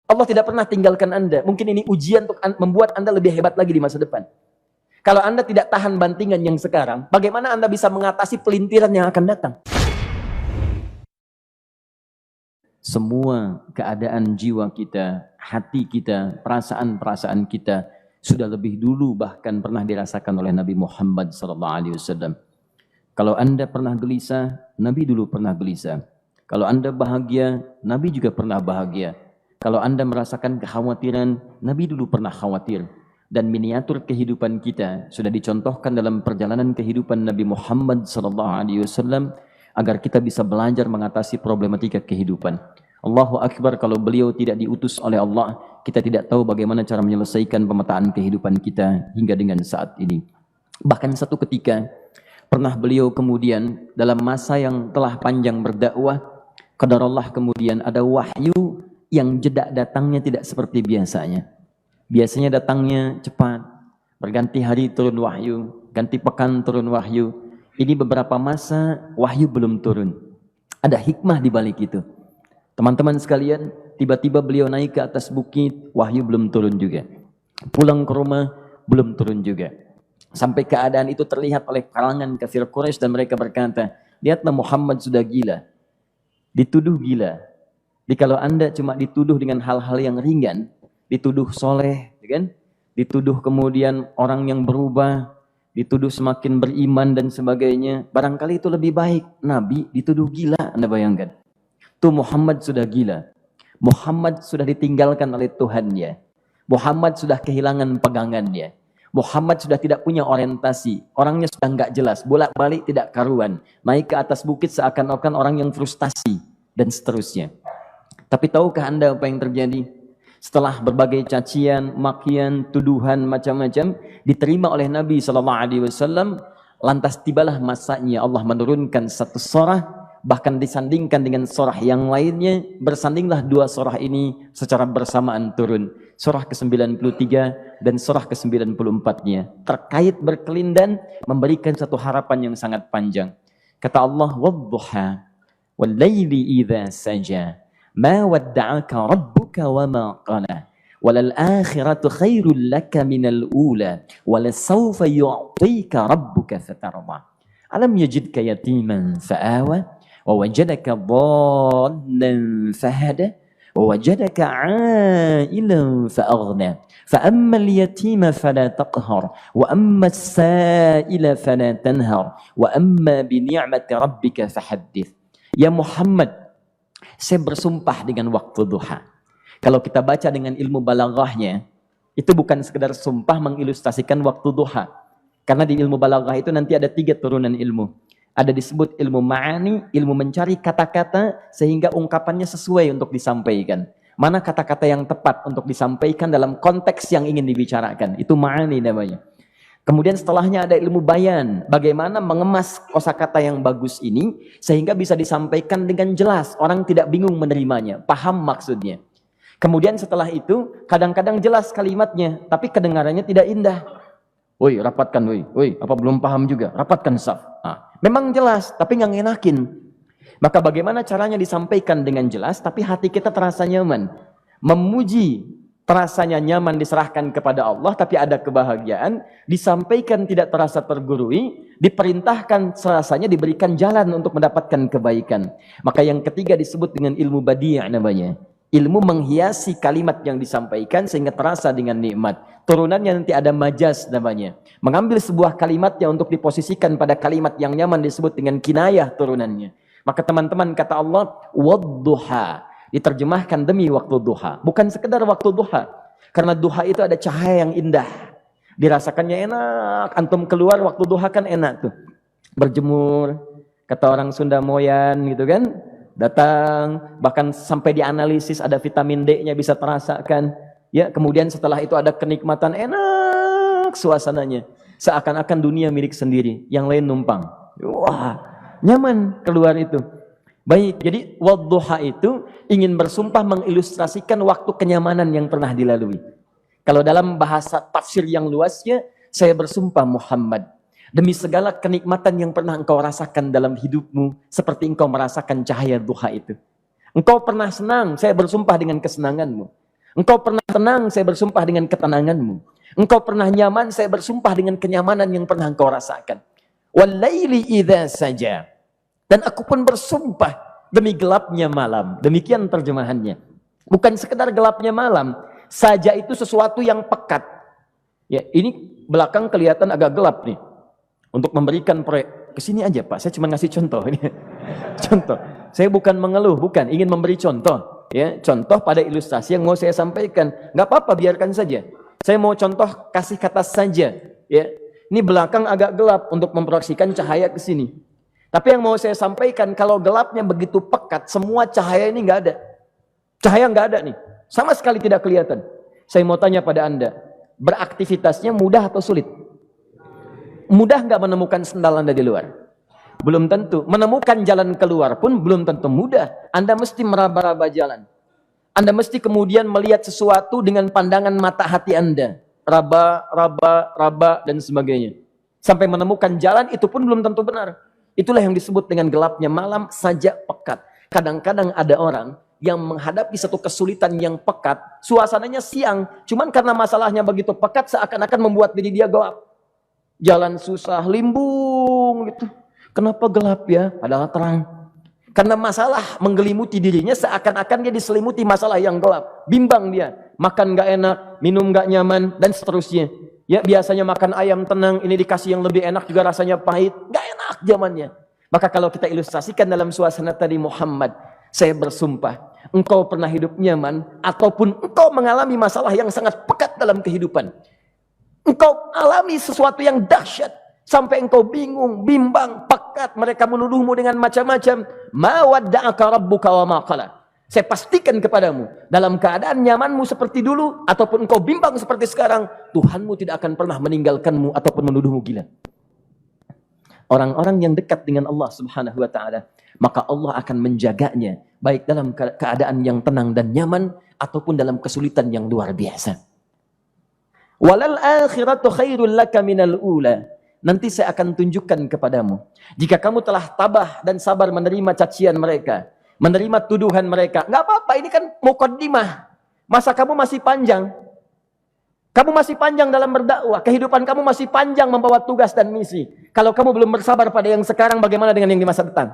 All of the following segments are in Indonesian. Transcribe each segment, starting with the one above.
Allah tidak pernah tinggalkan Anda. Mungkin ini ujian untuk membuat Anda lebih hebat lagi di masa depan. Kalau Anda tidak tahan bantingan yang sekarang, bagaimana Anda bisa mengatasi pelintiran yang akan datang? Semua keadaan jiwa kita, hati kita, perasaan-perasaan kita sudah lebih dulu bahkan pernah dirasakan oleh Nabi Muhammad SAW. Kalau Anda pernah gelisah, Nabi dulu pernah gelisah. Kalau Anda bahagia, Nabi juga pernah bahagia. Kalau Anda merasakan kekhawatiran, Nabi dulu pernah khawatir. Dan miniatur kehidupan kita sudah dicontohkan dalam perjalanan kehidupan Nabi Muhammad SAW agar kita bisa belajar mengatasi problematika kehidupan. Allahu Akbar, kalau beliau tidak diutus oleh Allah, kita tidak tahu bagaimana cara menyelesaikan pemetaan kehidupan kita hingga dengan saat ini. Bahkan satu ketika, pernah beliau kemudian dalam masa yang telah panjang berdakwah, qadarullah kemudian ada wahyu yang jeda datangnya tidak seperti biasanya. Biasanya datangnya cepat, berganti hari turun wahyu, ganti pekan turun wahyu. Ini beberapa masa wahyu belum turun. Ada hikmah di balik itu. Teman-teman sekalian, tiba-tiba beliau naik ke atas bukit, wahyu belum turun juga. Pulang ke rumah, belum turun juga. Sampai keadaan itu terlihat oleh kalangan kafir Quraisy dan mereka berkata, lihatlah Muhammad sudah gila. Dituduh gila. Jadi kalau Anda cuma dituduh dengan hal-hal yang ringan, dituduh soleh, kan? Dituduh kemudian orang yang berubah, dituduh semakin beriman dan sebagainya, barangkali itu lebih baik. Nabi dituduh gila, Anda bayangkan. Tuh Muhammad sudah gila. Muhammad sudah ditinggalkan oleh Tuhannya. Muhammad sudah kehilangan pegangannya. Muhammad sudah tidak punya orientasi. Orangnya sudah nggak jelas, bolak-balik tidak karuan. Naik ke atas bukit seakan-akan orang yang frustasi dan seterusnya. Tapi tahukah Anda apa yang terjadi? Setelah berbagai cacian, makian, tuduhan macam-macam diterima oleh Nabi SAW, lantas tibalah masanya Allah menurunkan satu surah, bahkan disandingkan dengan surah yang lainnya, bersandinglah dua surah ini secara bersamaan turun. Surah ke-93 dan surah ke-94-nya terkait berkelindan, memberikan satu harapan yang sangat panjang. Kata Allah, "Wadduha wal laili idza saja." Ma wadda'aka rabbuka wa ma qala walal akhiratu khairul laka minal ula walasawfa yu'tika rabbuka fatarda alam yajidka yatiman fa'awa wa wajadaka dhallan fahada wa wajadaka 'ailan fa'aghna fa ammal yatima fala taqhar wa ammas sa'ila fala tanhar wa amma bi ni'mati rabbika fahaddits. Ya Muhammad, saya bersumpah dengan waktu duha. Kalau kita baca dengan ilmu balaghahnya, itu bukan sekedar sumpah mengilustrasikan waktu duha. Karena di ilmu balaghah itu nanti ada 3 turunan ilmu. Ada disebut ilmu ma'ani, ilmu mencari kata-kata sehingga ungkapannya sesuai untuk disampaikan. Mana kata-kata yang tepat untuk disampaikan dalam konteks yang ingin dibicarakan. Itu ma'ani namanya. Kemudian setelahnya ada ilmu bayan, bagaimana mengemas kosakata yang bagus ini sehingga bisa disampaikan dengan jelas, orang tidak bingung menerimanya, paham maksudnya. Kemudian setelah itu kadang-kadang jelas kalimatnya, tapi kedengarannya tidak indah. Woi, rapatkan, woi, apa belum paham juga? Rapatkan saf. Nah, memang jelas, tapi nggak ngenakin. Maka bagaimana caranya disampaikan dengan jelas, tapi hati kita terasa nyaman, memuji. Terasanya nyaman diserahkan kepada Allah, tapi ada kebahagiaan, disampaikan tidak terasa tergurui, diperintahkan serasanya diberikan jalan untuk mendapatkan kebaikan. Maka yang ketiga disebut dengan ilmu badi' namanya. Ilmu menghiasi kalimat yang disampaikan sehingga terasa dengan nikmat. Turunannya nanti ada majaz namanya. Mengambil sebuah kalimatnya untuk diposisikan pada kalimat yang nyaman disebut dengan kinayah turunannya. Maka teman-teman kata Allah, wadduha. Diterjemahkan demi waktu duha, bukan sekedar waktu duha, karena duha itu ada cahaya yang indah, dirasakannya enak. Antum keluar waktu duha kan enak tuh, berjemur, kata orang Sunda moyan gitu kan, datang, bahkan sampai dianalisis ada vitamin D-nya bisa terasakan, ya. Kemudian setelah itu ada kenikmatan, enak suasananya, seakan-akan dunia milik sendiri, yang lain numpang. Wah, nyaman keluar itu. Baik, jadi wadduha itu ingin bersumpah mengilustrasikan waktu kenyamanan yang pernah dilalui. Kalau dalam bahasa tafsir yang luasnya, saya bersumpah Muhammad, demi segala kenikmatan yang pernah engkau rasakan dalam hidupmu, seperti engkau merasakan cahaya duha itu. Engkau pernah senang, saya bersumpah dengan kesenanganmu. Engkau pernah tenang, saya bersumpah dengan ketenanganmu. Engkau pernah nyaman, saya bersumpah dengan kenyamanan yang pernah engkau rasakan. Wal-laili idza saja. Dan aku pun bersumpah demi gelapnya malam. Demikian terjemahannya. Bukan sekedar gelapnya malam, saja itu sesuatu yang pekat. Ya, ini belakang kelihatan agak gelap nih. Untuk memberikan proyek, kesini aja Pak, saya cuma ngasih contoh. Contoh, saya bukan mengeluh, bukan, ingin memberi contoh. Ya, contoh pada ilustrasi yang mau saya sampaikan. Nggak apa-apa, biarkan saja. Saya mau contoh kasih kata saja. Ya, ini belakang agak gelap untuk memproyeksikan cahaya ke sini. Tapi yang mau saya sampaikan, kalau gelapnya begitu pekat, semua cahaya ini nggak ada. Cahaya nggak ada nih, sama sekali tidak kelihatan. Saya mau tanya pada Anda, beraktivitasnya mudah atau sulit? Mudah nggak menemukan sendal Anda di luar? Belum tentu. Menemukan jalan keluar pun belum tentu mudah. Anda mesti meraba-raba jalan. Anda mesti kemudian melihat sesuatu dengan pandangan mata hati Anda. Raba, dan sebagainya. Sampai menemukan jalan itu pun belum tentu benar. Itulah yang disebut dengan gelapnya malam saja pekat. Kadang-kadang ada orang yang menghadapi satu kesulitan yang pekat, suasananya siang, cuman karena masalahnya begitu pekat seakan-akan membuat diri dia gelap. Jalan susah, limbung gitu. Kenapa gelap ya? Padahal terang. Karena masalah menggelimuti dirinya seakan-akan dia diselimuti masalah yang gelap. Bimbang dia. Makan gak enak, minum gak nyaman, dan seterusnya. Ya, biasanya makan ayam tenang, ini dikasih yang lebih enak juga rasanya pahit. Gak enak zamannya. Maka kalau kita ilustrasikan dalam suasana tadi Muhammad, saya bersumpah, engkau pernah hidup nyaman, ataupun engkau mengalami masalah yang sangat pekat dalam kehidupan. Engkau alami sesuatu yang dahsyat sampai engkau bingung, bimbang, pekat, mereka menuduhmu dengan macam-macam. Ma wadda'aka rabbuka wa ma qala. Saya pastikan kepadamu, dalam keadaan nyamanmu seperti dulu ataupun engkau bimbang seperti sekarang, Tuhanmu tidak akan pernah meninggalkanmu ataupun menuduhmu gila. Orang-orang yang dekat dengan Allah Subhanahu wa taala, maka Allah akan menjaganya baik dalam keadaan yang tenang dan nyaman ataupun dalam kesulitan yang luar biasa. Walal akhiratu khairul laka minal ula. Nanti saya akan tunjukkan kepadamu. Jika kamu telah tabah dan sabar menerima cacian mereka, menerima tuduhan mereka, nggak apa-apa, ini kan muqaddimah. Masa kamu masih panjang. Kamu masih panjang dalam berdakwah. Kehidupan kamu masih panjang membawa tugas dan misi. Kalau kamu belum bersabar pada yang sekarang, bagaimana dengan yang di masa depan?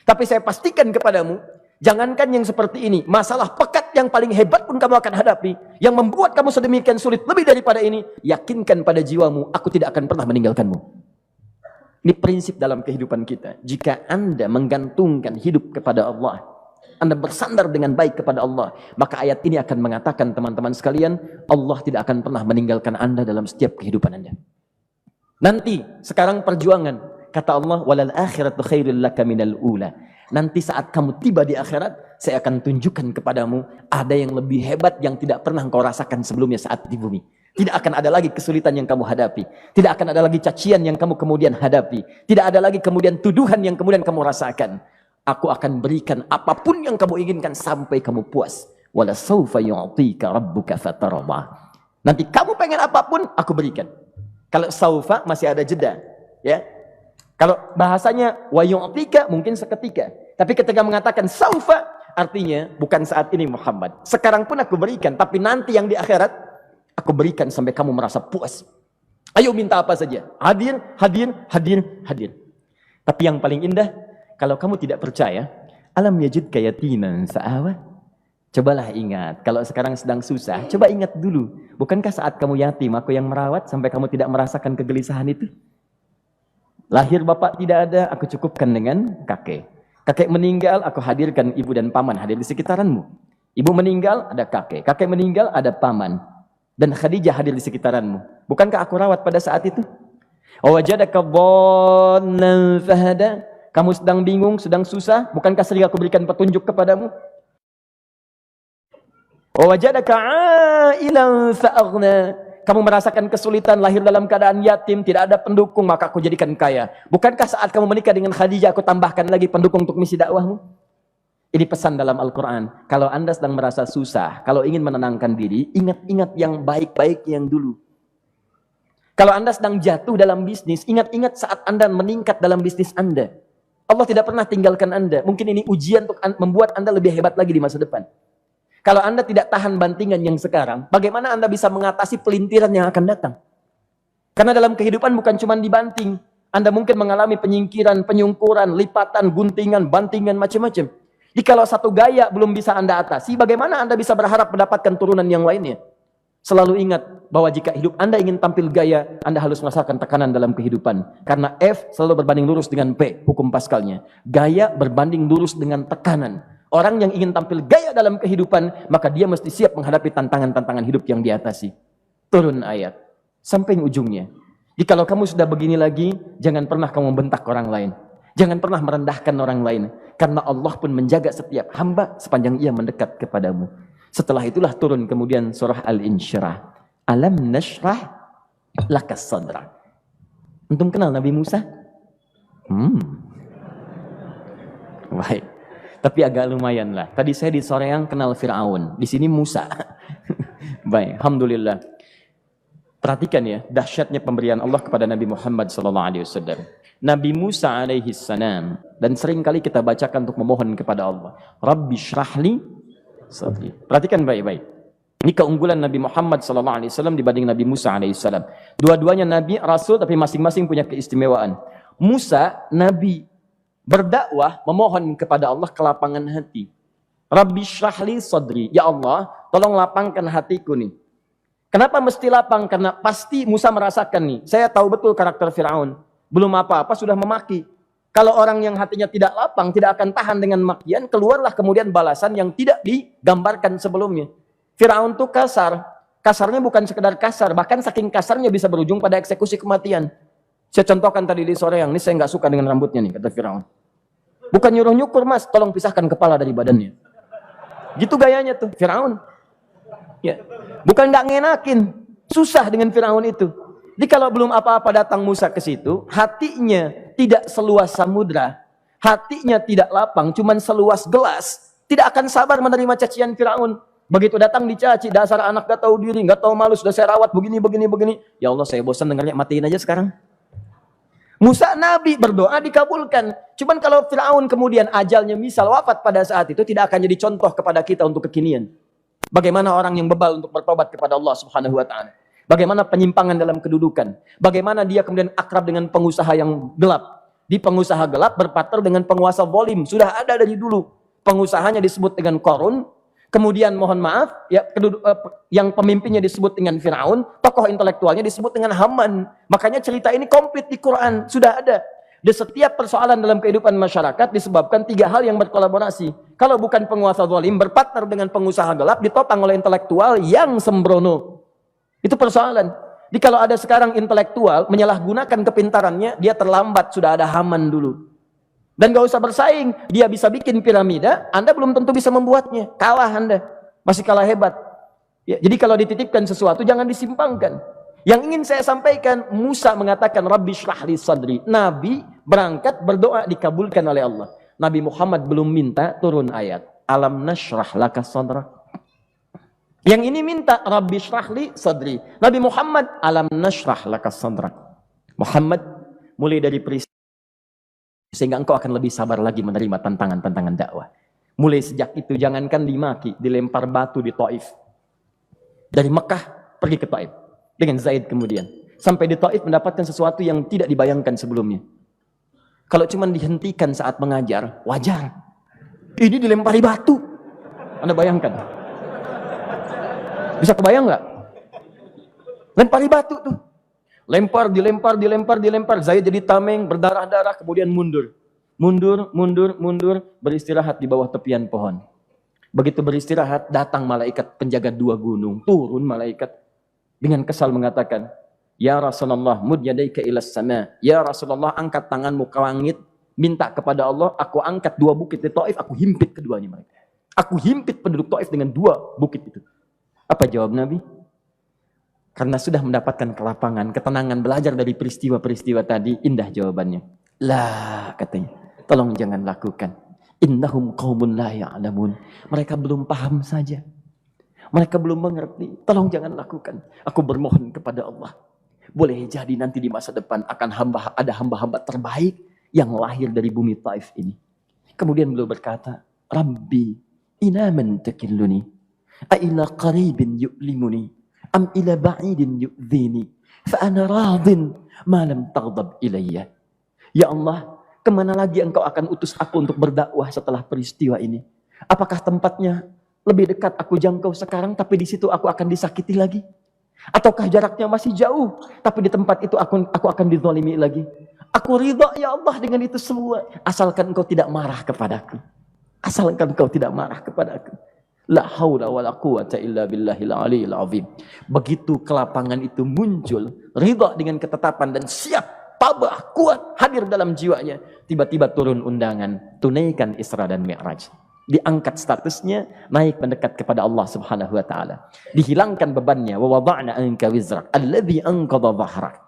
Tapi saya pastikan kepadamu, jangankan yang seperti ini, masalah pekat yang paling hebat pun kamu akan hadapi, yang membuat kamu sedemikian sulit lebih daripada ini, yakinkan pada jiwamu, aku tidak akan pernah meninggalkanmu. Ini prinsip dalam kehidupan kita. Jika Anda menggantungkan hidup kepada Allah, Anda bersandar dengan baik kepada Allah, maka ayat ini akan mengatakan, teman-teman sekalian, Allah tidak akan pernah meninggalkan Anda dalam setiap kehidupan Anda. Nanti, sekarang perjuangan. Kata Allah, walal akhiratu khairul laka minal ula. Nanti saat kamu tiba di akhirat, saya akan tunjukkan kepadamu ada yang lebih hebat yang tidak pernah engkau rasakan sebelumnya saat di bumi. Tidak akan ada lagi kesulitan yang kamu hadapi. Tidak akan ada lagi cacian yang kamu kemudian hadapi. Tidak ada lagi kemudian tuduhan yang kemudian kamu rasakan. Aku akan berikan apapun yang kamu inginkan sampai kamu puas. Wala sawfa yu'tika rabbuka fatarda. Nanti kamu pengen apapun, aku berikan. Kalau saufa masih ada jeda, ya. Kalau bahasanya wa yu'tika mungkin seketika. Tapi ketika mengatakan saufa, artinya bukan saat ini Muhammad. Sekarang pun aku berikan, tapi nanti yang di akhirat aku berikan sampai kamu merasa puas. Ayo minta apa saja. Hadir, hadir, hadir, hadir. Tapi yang paling indah, kalau kamu tidak percaya, alam yajidka yatiman fa'awa. Cobalah ingat, kalau sekarang sedang susah, coba ingat dulu. Bukankah saat kamu yatim, aku yang merawat sampai kamu tidak merasakan kegelisahan itu? Lahir bapak tidak ada, aku cukupkan dengan kakek. Kakek meninggal, aku hadirkan ibu dan paman hadir di sekitaranmu. Ibu meninggal, ada kakek. Kakek meninggal, ada paman. Dan Khadijah hadir di sekitaranmu. Bukankah aku rawat pada saat itu? Wajadaka dhallan fahada. Kamu sedang bingung, sedang susah. Bukankah sering aku berikan petunjuk kepadamu? Wajadaka ailan fa'aghna. Kamu merasakan kesulitan, lahir dalam keadaan yatim, tidak ada pendukung, maka aku jadikan kaya. Bukankah saat kamu menikah dengan Khadijah, aku tambahkan lagi pendukung untuk misi dakwahmu? Ini pesan dalam Al-Quran. Kalau Anda sedang merasa susah, kalau ingin menenangkan diri, ingat-ingat yang baik-baik yang dulu. Kalau Anda sedang jatuh dalam bisnis, ingat-ingat saat Anda meningkat dalam bisnis Anda. Allah tidak pernah tinggalkan Anda. Mungkin ini ujian untuk membuat Anda lebih hebat lagi di masa depan. Kalau Anda tidak tahan bantingan yang sekarang, bagaimana Anda bisa mengatasi pelintiran yang akan datang? Karena dalam kehidupan bukan cuma dibanting. Anda mungkin mengalami penyingkiran, penyungkuran, lipatan, guntingan, bantingan, macam-macam. Jadi kalau satu gaya belum bisa Anda atasi, bagaimana Anda bisa berharap mendapatkan turunan yang lainnya? Selalu ingat bahwa jika hidup Anda ingin tampil gaya, Anda harus merasakan tekanan dalam kehidupan. Karena F selalu berbanding lurus dengan P, hukum Pascalnya. Gaya berbanding lurus dengan tekanan. Orang yang ingin tampil gaya dalam kehidupan, maka dia mesti siap menghadapi tantangan-tantangan hidup yang diatasi. Turun ayat. Sampai ujungnya. Jadi kalau kamu sudah begini lagi, jangan pernah kamu membentak orang lain. Jangan pernah merendahkan orang lain. Karena Allah pun menjaga setiap hamba sepanjang ia mendekat kepadamu. Setelah itulah turun kemudian surah Al-Insyirah. Alam nashrah lakas sadra. Antum kenal Nabi Musa? Baik. Tapi agak lumayan lah. Tadi saya di Soreang kenal Fir'aun. Di sini Musa. Baik, alhamdulillah. Perhatikan ya, dahsyatnya pemberian Allah kepada Nabi Muhammad SAW. Nabi Musa alaihi salam, dan sering kali kita bacakan untuk memohon kepada Allah. Rabbi syrahli sadri. Perhatikan baik-baik. Ini keunggulan Nabi Muhammad SAW dibanding Nabi Musa alaihissalam. Dua-duanya Nabi, Rasul, tapi masing-masing punya keistimewaan. Musa, Nabi, berdakwah, memohon kepada Allah kelapangan hati. Rabbi syrahli sadri. Ya Allah, tolong lapangkan hatiku nih. Kenapa mesti lapang? Karena pasti Musa merasakan nih. Saya tahu betul karakter Fir'aun. Belum apa-apa sudah memaki. Kalau orang yang hatinya tidak lapang, tidak akan tahan dengan makian, keluarlah kemudian balasan yang tidak digambarkan sebelumnya. Fir'aun itu kasar. Kasarnya bukan sekedar kasar, bahkan saking kasarnya bisa berujung pada eksekusi kematian. Saya contohkan tadi di sore yang ini, saya nggak suka dengan rambutnya nih, kata Fir'aun. Bukan nyuruh nyukur mas, tolong pisahkan kepala dari badannya. Gitu gayanya tuh, Fir'aun. Ya. Bukan nggak ngenakin, susah dengan Fir'aun itu. Jadi kalau belum apa-apa datang Musa ke situ, hatinya tidak seluas samudra, hatinya tidak lapang, cuman seluas gelas, tidak akan sabar menerima cacian Fir'aun. Begitu datang dicaci, dasar anak gak tahu diri, gak tahu malu, sudah saya rawat begini. Ya Allah, saya bosan dengarnya, matiin aja sekarang. Musa Nabi berdoa dikabulkan. Cuman kalau Fir'aun kemudian ajalnya misal wafat pada saat itu, tidak akan jadi contoh kepada kita untuk kekinian. Bagaimana orang yang bebal untuk bertobat kepada Allah Subhanahu wa Ta'ala. Bagaimana penyimpangan dalam kedudukan. Bagaimana dia kemudian akrab dengan pengusaha yang gelap. Di pengusaha gelap berpartner dengan penguasa zalim. Sudah ada dari dulu. Pengusahanya disebut dengan Qarun. Kemudian mohon maaf, ya, yang pemimpinnya disebut dengan Fir'aun. Tokoh intelektualnya disebut dengan Haman. Makanya cerita ini komplit di Quran. Sudah ada. Di setiap persoalan dalam kehidupan masyarakat disebabkan tiga hal yang berkolaborasi. Kalau bukan penguasa zalim, berpartner dengan pengusaha gelap, ditopang oleh intelektual yang sembrono. Itu persoalan. Jadi kalau ada sekarang intelektual menyalahgunakan kepintarannya, dia terlambat, sudah ada Haman dulu. Dan gak usah bersaing, dia bisa bikin piramida, Anda belum tentu bisa membuatnya. Kalah Anda, masih kalah hebat. Ya, jadi kalau dititipkan sesuatu, jangan disimpangkan. Yang ingin saya sampaikan, Musa mengatakan, Rabbi syrahli sadri. Nabi berangkat berdoa dikabulkan oleh Allah. Nabi Muhammad belum minta turun ayat. Alam nashrah laka sadrak. Yang ini minta Rabbi syrahli sadri. Nabi Muhammad alam nashrah laka sadrak. Muhammad mulai dari peristiwa sehingga engkau akan lebih sabar lagi menerima tantangan-tantangan dakwah. Mulai sejak itu jangankan dimaki, dilempar batu di Taif. Dari Mekah pergi ke Taif dengan Zaid kemudian. Sampai di Taif mendapatkan sesuatu yang tidak dibayangkan sebelumnya. Kalau cuma dihentikan saat mengajar, wajar. Ini dilempari batu. Anda bayangkan? Bisa kebayang nggak? Lempari batu tuh. Lempar, dilempar. Zaid jadi tameng, berdarah-darah, kemudian mundur. Mundur, beristirahat di bawah tepian pohon. Begitu beristirahat, datang malaikat penjaga dua gunung. Turun malaikat dengan kesal mengatakan, Ya Rasulullah, mud yadaika ilas sama. Ya Rasulullah, angkat tanganmu ke langit. Minta kepada Allah, aku angkat dua bukit di Taif, aku himpit keduanya mereka. Aku himpit penduduk Taif dengan dua bukit itu. Apa jawab Nabi? Karena sudah mendapatkan kelapangan, ketenangan, belajar dari peristiwa-peristiwa tadi, indah jawabannya. Lah, katanya, tolong jangan lakukan. Innahum qaumun la ya'lamun. Mereka belum paham saja. Mereka belum mengerti. Tolong jangan lakukan. Aku bermohon kepada Allah. Boleh jadi nanti di masa depan akan ada hamba-hamba terbaik yang lahir dari bumi Taif ini. Kemudian beliau berkata, Rabbi, ina man takilluni. A ila qaribin yu'limuni am ila ba'idin yu'dhini fa ana radin ma lam taghdab ilayya. Ya Allah, kemana lagi engkau akan utus aku untuk berdakwah setelah peristiwa ini? Apakah tempatnya lebih dekat aku jangkau sekarang, tapi di situ aku akan disakiti lagi? Ataukah jaraknya masih jauh, tapi di tempat itu aku akan dizalimi lagi? Aku ridha ya Allah dengan itu semua, asalkan engkau tidak marah kepadaku. Asalkan engkau tidak marah kepadaku. La haula wala quwata illa billahil aliyil azim. Begitu kelapangan itu muncul, ridha dengan ketetapan dan siap, tabah, kuat, hadir dalam jiwanya. Tiba-tiba turun undangan, tunaikan Isra dan Mi'raj. Diangkat statusnya, naik mendekat kepada Allah Subhanahu wa taala. Dihilangkan bebannya, wa wada'na anka wizrak alladzi anqadha dhahrak.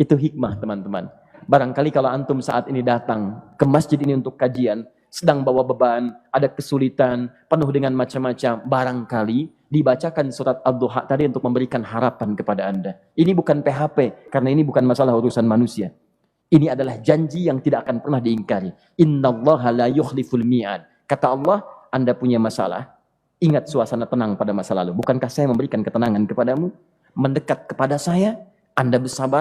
Itu hikmah, teman-teman. Barangkali kalau antum saat ini datang ke masjid ini untuk kajian, sedang bawa beban, ada kesulitan, penuh dengan macam-macam, barangkali dibacakan surat Ad-Duha tadi untuk memberikan harapan kepada Anda. Ini bukan PHP, karena ini bukan masalah urusan manusia. Ini adalah janji yang tidak akan pernah diingkari. Innallaha la yukhliful mi'ad. Kata Allah, Anda punya masalah, ingat suasana tenang pada masa lalu. Bukankah saya memberikan ketenangan kepadamu? Mendekat kepada saya, Anda bersabar.